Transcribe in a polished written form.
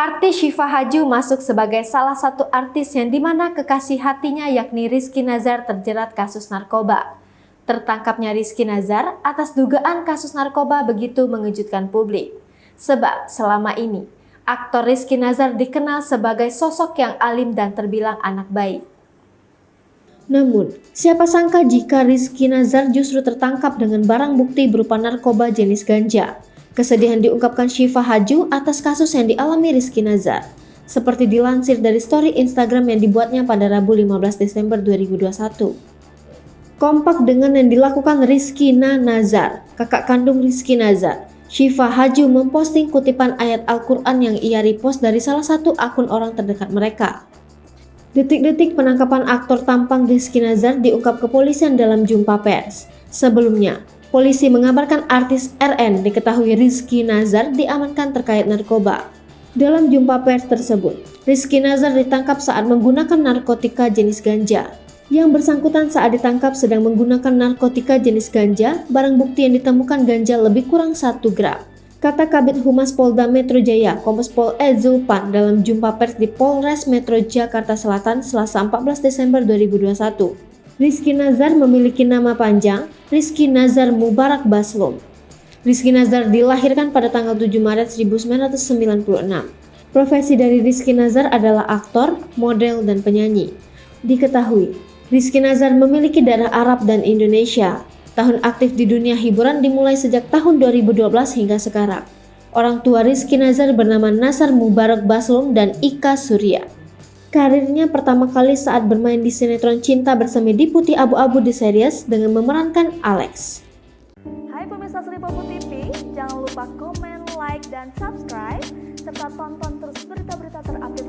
Artis Syifa Haju masuk sebagai salah satu artis yang dimana kekasih hatinya yakni Rizky Nazar terjerat kasus narkoba. Tertangkapnya Rizky Nazar atas dugaan kasus narkoba begitu mengejutkan publik. Sebab selama ini, aktor Rizky Nazar dikenal sebagai sosok yang alim dan terbilang anak baik. Namun, siapa sangka jika Rizky Nazar justru tertangkap dengan barang bukti berupa narkoba jenis ganja. Kesedihan diungkapkan Syifa Haju atas kasus yang dialami Rizky Nazar. Seperti dilansir dari story Instagram yang dibuatnya pada Rabu 15 Desember 2021. Kompak dengan yang dilakukan Rizky Nazar, kakak kandung Rizky Nazar, Syifa Haju memposting kutipan ayat Al-Quran yang ia repost dari salah satu akun orang terdekat mereka. Detik-detik penangkapan aktor tampang Rizky Nazar diungkap kepolisian dalam jumpa pers. Sebelumnya, polisi mengabarkan artis RN diketahui Rizky Nazar diamankan terkait narkoba. Dalam jumpa pers tersebut, Rizky Nazar ditangkap saat menggunakan narkotika jenis ganja. Yang bersangkutan saat ditangkap sedang menggunakan narkotika jenis ganja, barang bukti yang ditemukan ganja lebih kurang 1 gram. Kata Kabid Humas Polda Metro Jaya, Kombes Pol E. Zulpan dalam jumpa pers di Polres Metro Jakarta Selatan Selasa 14 Desember 2021. Rizky Nazar memiliki nama panjang Rizky Nazar Mubarak Baslom. Rizky Nazar dilahirkan pada tanggal 7 Maret 1996. Profesi dari Rizky Nazar adalah aktor, model, dan penyanyi. Diketahui, Rizky Nazar memiliki darah Arab dan Indonesia. Tahun aktif di dunia hiburan dimulai sejak tahun 2012 hingga sekarang. Orang tua Rizky Nazar bernama Nazar Mubarak Baslom dan Ika Surya. Karirnya pertama kali saat bermain di sinetron Cinta Bersemi di Putih Abu-Abu di series dengan memerankan Alex. Hai pemirsa Sripopo TV, jangan lupa komen, like, dan subscribe, serta tonton terus berita-berita terupdate